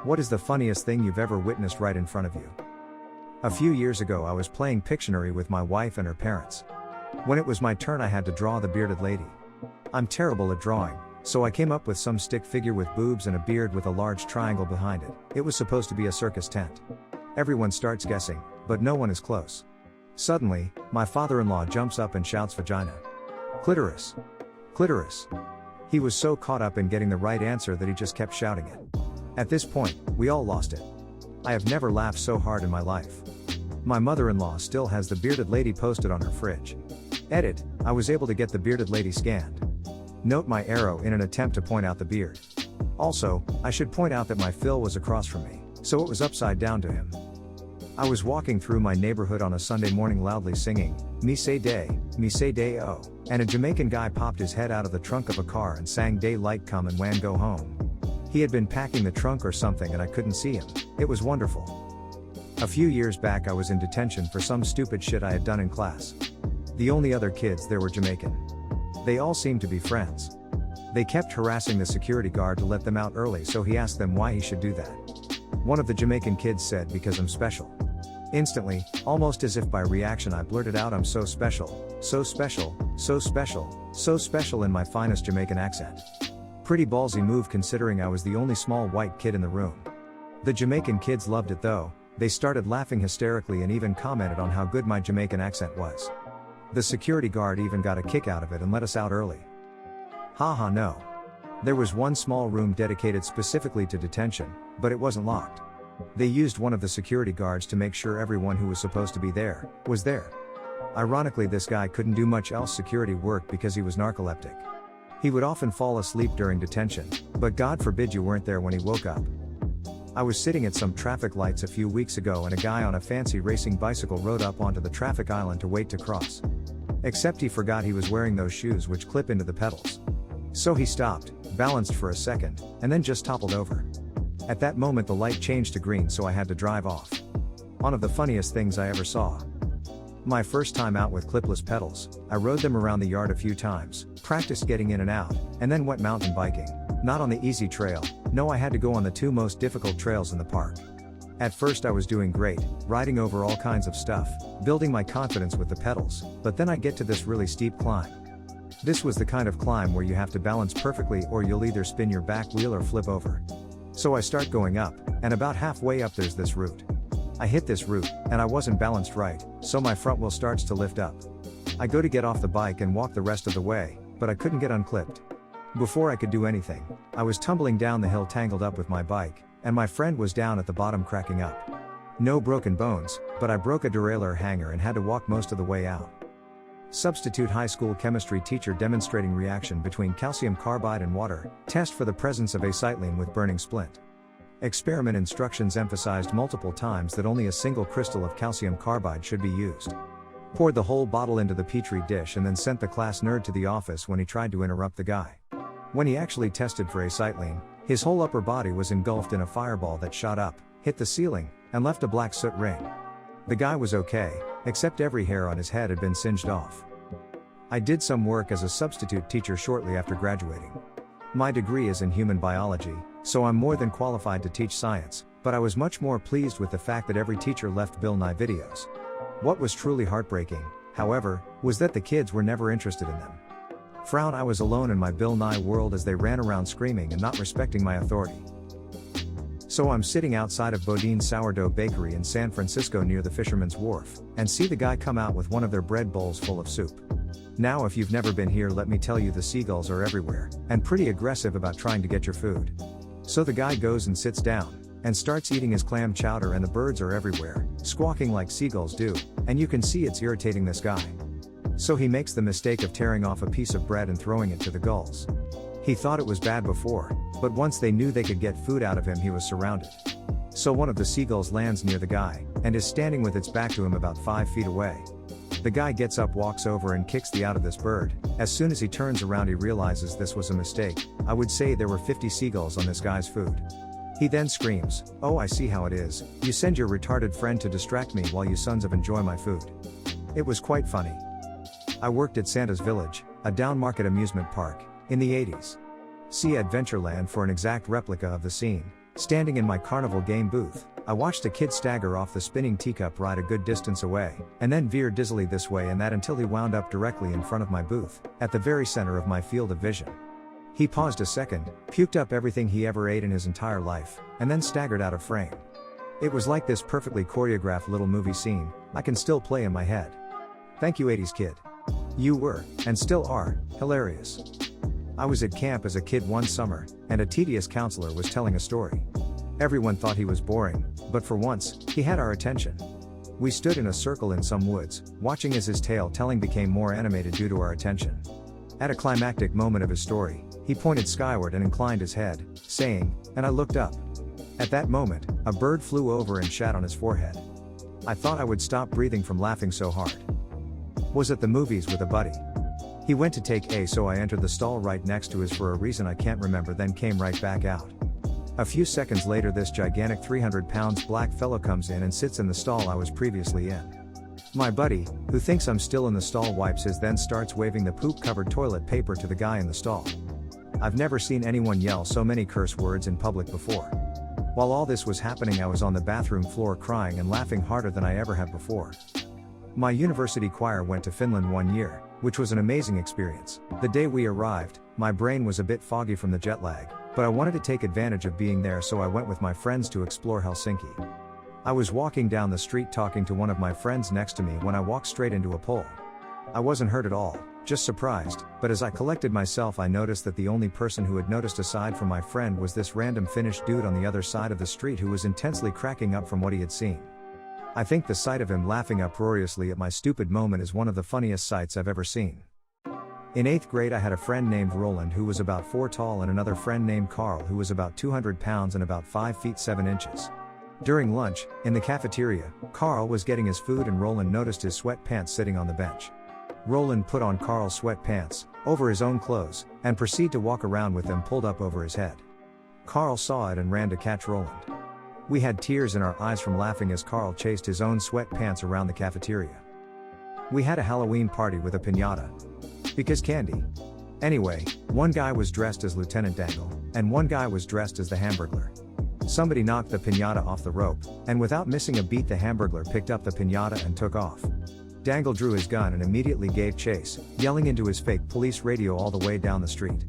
What is the funniest thing you've ever witnessed right in front of you? A few years ago I was playing Pictionary with my wife and her parents. When it was my turn I had to draw the bearded lady. I'm terrible at drawing, so I came up with some stick figure with boobs and a beard with a large triangle behind it. It was supposed to be a circus tent. Everyone starts guessing, but no one is close. Suddenly, my father-in-law jumps up and shouts vagina. Clitoris. Clitoris. He was so caught up in getting the right answer that he just kept shouting it. At this point, we all lost it. I have never laughed so hard in my life. My mother-in-law still has the bearded lady posted on her fridge. Edit, I was able to get the bearded lady scanned. Note my arrow in an attempt to point out the beard. Also, I should point out that my Phil was across from me, so it was upside down to him. I was walking through my neighborhood on a Sunday morning loudly singing, me say day oh, and a Jamaican guy popped his head out of the trunk of a car and sang daylight come and wan go home. He had been packing the trunk or something and I couldn't see him. It was wonderful. A few years back I was in detention for some stupid shit I had done in class. The only other kids there were Jamaican. They all seemed to be friends. They kept harassing the security guard to let them out early, so he asked them why he should do that. One of the Jamaican kids said, because I'm special. Instantly, almost as if by reaction I blurted out, I'm so special, so special, so special, so special in my finest Jamaican accent. Pretty ballsy move considering I was the only small white kid in the room. The Jamaican kids loved it though. They started laughing hysterically and even commented on how good my Jamaican accent was. The security guard even got a kick out of it and let us out early. Haha no. There was one small room dedicated specifically to detention, but it wasn't locked. They used one of the security guards to make sure everyone who was supposed to be there, was there. Ironically, this guy couldn't do much else security work because he was narcoleptic. He would often fall asleep during detention, but God forbid you weren't there when he woke up. I was sitting at some traffic lights a few weeks ago and a guy on a fancy racing bicycle rode up onto the traffic island to wait to cross. Except he forgot he was wearing those shoes which clip into the pedals. So he stopped, balanced for a second, and then just toppled over. At that moment the light changed to green, so I had to drive off. One of the funniest things I ever saw. My first time out with clipless pedals, I rode them around the yard a few times, practiced getting in and out, and then went mountain biking. Not on the easy trail, no, I had to go on the two most difficult trails in the park. At first I was doing great, riding over all kinds of stuff, building my confidence with the pedals, but then I get to this really steep climb. This was the kind of climb where you have to balance perfectly or you'll either spin your back wheel or flip over. So I start going up, and about halfway up there's this root. I hit this root, and I wasn't balanced right, so my front wheel starts to lift up. I go to get off the bike and walk the rest of the way, but I couldn't get unclipped. Before I could do anything, I was tumbling down the hill tangled up with my bike, and my friend was down at the bottom cracking up. No broken bones, but I broke a derailleur hanger and had to walk most of the way out. Substitute high school chemistry teacher demonstrating reaction between calcium carbide and water, test for the presence of acetylene with burning splint. Experiment instructions emphasized multiple times that only a single crystal of calcium carbide should be used. Poured the whole bottle into the petri dish and then sent the class nerd to the office when he tried to interrupt the guy. When he actually tested for acetylene, his whole upper body was engulfed in a fireball that shot up, hit the ceiling, and left a black soot ring. The guy was okay, except every hair on his head had been singed off. I did some work as a substitute teacher shortly after graduating. My degree is in human biology, so I'm more than qualified to teach science, but I was much more pleased with the fact that every teacher left Bill Nye videos. What was truly heartbreaking, however, was that the kids were never interested in them. Frown, I was alone in my Bill Nye world as they ran around screaming and not respecting my authority. So I'm sitting outside of Bodine's Sourdough Bakery in San Francisco near the Fisherman's Wharf, and see the guy come out with one of their bread bowls full of soup. Now if you've never been here, let me tell you, the seagulls are everywhere, and pretty aggressive about trying to get your food. So the guy goes and sits down, and starts eating his clam chowder, and the birds are everywhere, squawking like seagulls do, and you can see it's irritating this guy. So he makes the mistake of tearing off a piece of bread and throwing it to the gulls. He thought it was bad before, but once they knew they could get food out of him, he was surrounded. So one of the seagulls lands near the guy, and is standing with its back to him about 5 feet away. The guy gets up, walks over and kicks the out of this bird. As soon as he turns around he realizes this was a mistake. I would say there were 50 seagulls on this guy's food. He then screams, "Oh, I see how it is, you send your retarded friend to distract me while you sons of enjoy my food." It was quite funny. I worked at Santa's Village, a downmarket amusement park, in the 80s. See Adventureland for an exact replica of the scene. Standing in my carnival game booth, I watched a kid stagger off the spinning teacup ride a good distance away, and then veer dizzily this way and that until he wound up directly in front of my booth, at the very center of my field of vision. He paused a second, puked up everything he ever ate in his entire life, and then staggered out of frame. It was like this perfectly choreographed little movie scene, I can still play in my head. Thank you 80s kid. You were, and still are, hilarious. I was at camp as a kid one summer, and a tedious counselor was telling a story. Everyone thought he was boring, but for once, he had our attention. We stood in a circle in some woods, watching as his tale telling became more animated due to our attention. At a climactic moment of his story, he pointed skyward and inclined his head, saying, and I looked up. At that moment, a bird flew over and shat on his forehead. I thought I would stop breathing from laughing so hard. Was at the movies with a buddy. He went to take a so I entered the stall right next to his for a reason I can't remember, then came right back out. A few seconds later this gigantic 300 pounds black fellow comes in and sits in the stall I was previously in. My buddy, who thinks I'm still in the stall, wipes his then starts waving the poop covered toilet paper to the guy in the stall. I've never seen anyone yell so many curse words in public before. While all this was happening I was on the bathroom floor crying and laughing harder than I ever have before. My university choir went to Finland one year, which was an amazing experience. The day we arrived, my brain was a bit foggy from the jet lag, but I wanted to take advantage of being there, so I went with my friends to explore Helsinki. I was walking down the street talking to one of my friends next to me when I walked straight into a pole. I wasn't hurt at all, just surprised, but as I collected myself I noticed that the only person who had noticed aside from my friend was this random Finnish dude on the other side of the street who was intensely cracking up from what he had seen. I think the sight of him laughing uproariously at my stupid moment is one of the funniest sights I've ever seen. In 8th grade I had a friend named Roland who was about 4 tall and another friend named Carl who was about 200 pounds and about 5 feet 7 inches. During lunch, in the cafeteria, Carl was getting his food and Roland noticed his sweatpants sitting on the bench. Roland put on Carl's sweatpants, over his own clothes, and proceeded to walk around with them pulled up over his head. Carl saw it and ran to catch Roland. We had tears in our eyes from laughing as Carl chased his own sweatpants around the cafeteria. We had a Halloween party with a piñata. Because candy. Anyway, one guy was dressed as Lieutenant Dangle, and one guy was dressed as the Hamburglar. Somebody knocked the piñata off the rope, and without missing a beat the Hamburglar picked up the piñata and took off. Dangle drew his gun and immediately gave chase, yelling into his fake police radio all the way down the street.